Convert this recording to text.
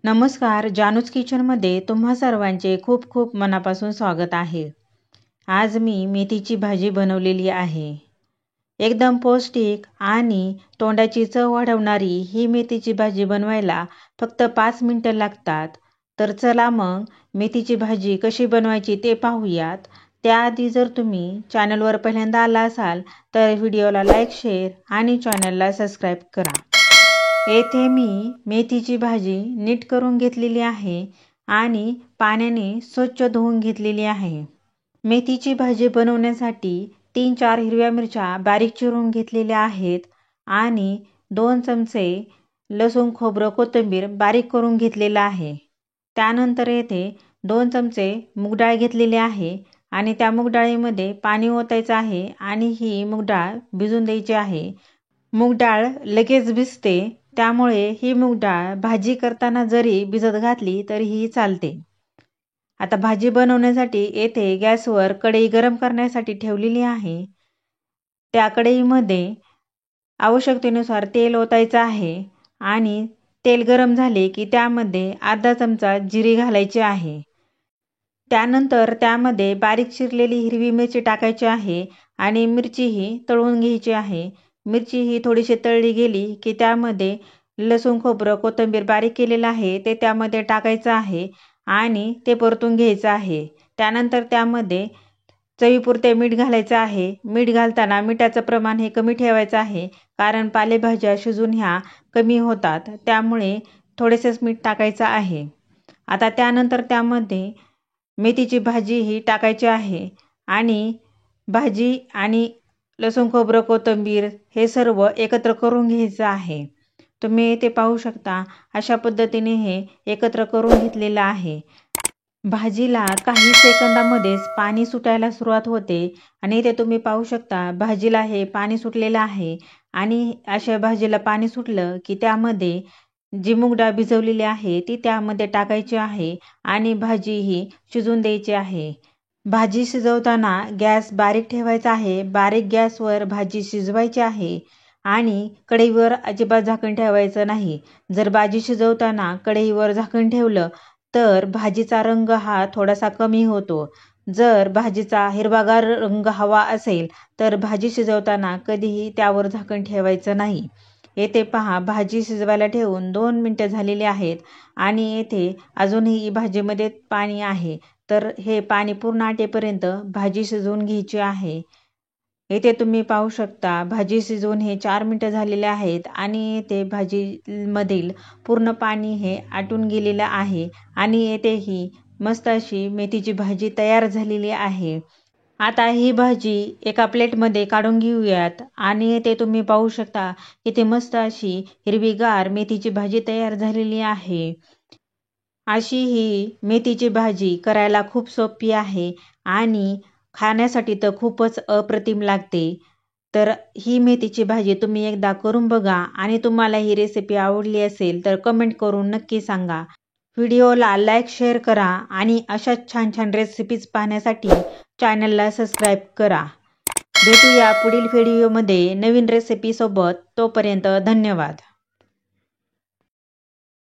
नमस्कार, जानूज किचनमध्ये तुम्हा सर्वांचे खूप खूप मनापासून स्वागत आहे। आज मी मेथीची भाजी बनवलेली आहे। एकदम पौष्टिक आणि तोंडाची चव वाढवणारी ही मेथीची भाजी बनवायला फक्त 5 मिनिटं लागतात। तर चला मग मेथीची भाजी कशी बनवायची ते पाहूयात। त्याआधी जर तुम्ही चॅनलवर पहिल्यांदा आला असाल तर व्हिडिओला लाईक, शेअर आणि चॅनलला सबस्क्राईब करा। येथे मी मेथीची भाजी नीट करून घेतलेली आहे आणि पाण्याने स्वच्छ धुवून घेतलेली आहे। मेथीची भाजी बनवण्यासाठी 3-4 हिरव्या मिरच्या बारीक चिरून घेतलेल्या आहेत आणि 2 चमचे लसूण, खोबरं, कोथिंबीर बारीक करून घेतलेलं आहे। त्यानंतर येथे 2 चमचे मूग डाळ घेतलेली आहे आणि त्या मूग डाळीमध्ये पाणी ओतायचं आहे आणि ही मूग डाळ भिजून द्यायची आहे। मूग डाळ लगेच भिजते, त्यामुळे ही मूग डाळ भाजी करताना जरी भिजत घातली तरीही चालते। आता भाजी बनवण्यासाठी येथे गॅसवर कढई गरम करण्यासाठी ठेवलेली आहे। त्या कढईमध्ये आवश्यकतेनुसार तेल ओतायचं आहे आणि तेल गरम झाले की त्यामध्ये अर्धा चमचा जिरे घालायचे आहे। त्यानंतर त्यामध्ये बारीक चिरलेली हिरवी मिरची टाकायची आहे आणि मिरचीही तळून घ्यायची आहे। मिरची ही थोडीशी तळली गेली की त्यामध्ये लसूण, खोबरं, कोथिंबीर बारीक केलेलं आहे ते त्यामध्ये टाकायचं आहे आणि ते परतून घ्यायचं आहे। त्यानंतर त्यामध्ये चवीपुरते मीठ घालायचं आहे। मीठ घालताना मिठाचं प्रमाण हे कमी ठेवायचं आहे, कारण पालेभाज्या शिजून ह्या कमी होतात, त्यामुळे थोडेसेच मीठ टाकायचं आहे। आता त्यानंतर त्यामध्ये मेथीची भाजी ही टाकायची आहे आणि भाजी आणि लसूण, खोबरं, कोथिंबीर हे सर्व एकत्र करून घ्यायचं आहे। तुम्ही इथे पाहू शकता, अशा पद्धतीने हे एकत्र करून घेतलेलं आहे। भाजीला काही सेकंदामध्येच पाणी सुटायला सुरुवात होते आणि इथे तुम्ही पाहू शकता भाजीला हे पाणी सुटलेलं आहे आणि अशा भाजीला पाणी सुटलं की त्यामध्ये जी मूग डाळ भिजवलेली आहे ती त्यामध्ये टाकायची आहे आणि भाजी ही शिजून द्यायची आहे। भाजी शिजवताना गॅस बारीक ठेवायचा आहे। बारीक गॅसवर भाजी शिजवायची आहे आणि कढईवर अजिबात झाकण ठेवायचं नाही। जर भाजी शिजवताना कढईवर झाकण ठेवलं तर भाजीचा रंग हा थोडासा कमी होतो। जर भाजीचा हिरवागार रंग हवा असेल तर भाजी शिजवताना कधीही त्यावर झाकण ठेवायचं नाही। येथे पहा, भाजी शिजवायला ठेवून 2 मिनिटं झालेली आहेत आणि येथे अजूनही भाजीमध्ये पाणी आहे, तर हे पाणी पूर्ण आटेपर्यंत भाजी शिजवून घ्यायची आहे। येथे तुम्ही पाहू शकता भाजी शिजवून हे 4 मिनिटं झालेले आहेत आणि येथे भाजीमधील पूर्ण पाणी हे आटून गेलेलं आहे आणि येथे ही मस्त अशी मेथीची भाजी तयार झालेली आहे। आता ही भाजी एका प्लेटमध्ये काढून घेऊयात आणि येथे तुम्ही पाहू शकता इथे मस्त अशी हिरवीगार मेथीची भाजी तयार झालेली आहे। अशी ही मेथीची भाजी करायला खूप सोपी आहे आणि खाण्यासाठी तर खूपच अप्रतिम लागते। तर ही मेथीची भाजी तुम्ही एकदा करून बघा आणि तुम्हाला ही रेसिपी आवडली असेल तर कमेंट करून नक्की सांगा। व्हिडिओला लाईक, शेअर करा आणि अशाच छान छान रेसिपीज पाहण्यासाठी चॅनलला सबस्क्राईब करा। भेटूया पुढील व्हिडिओमध्ये नवीन रेसिपी सोबत। तोपर्यंत धन्यवाद।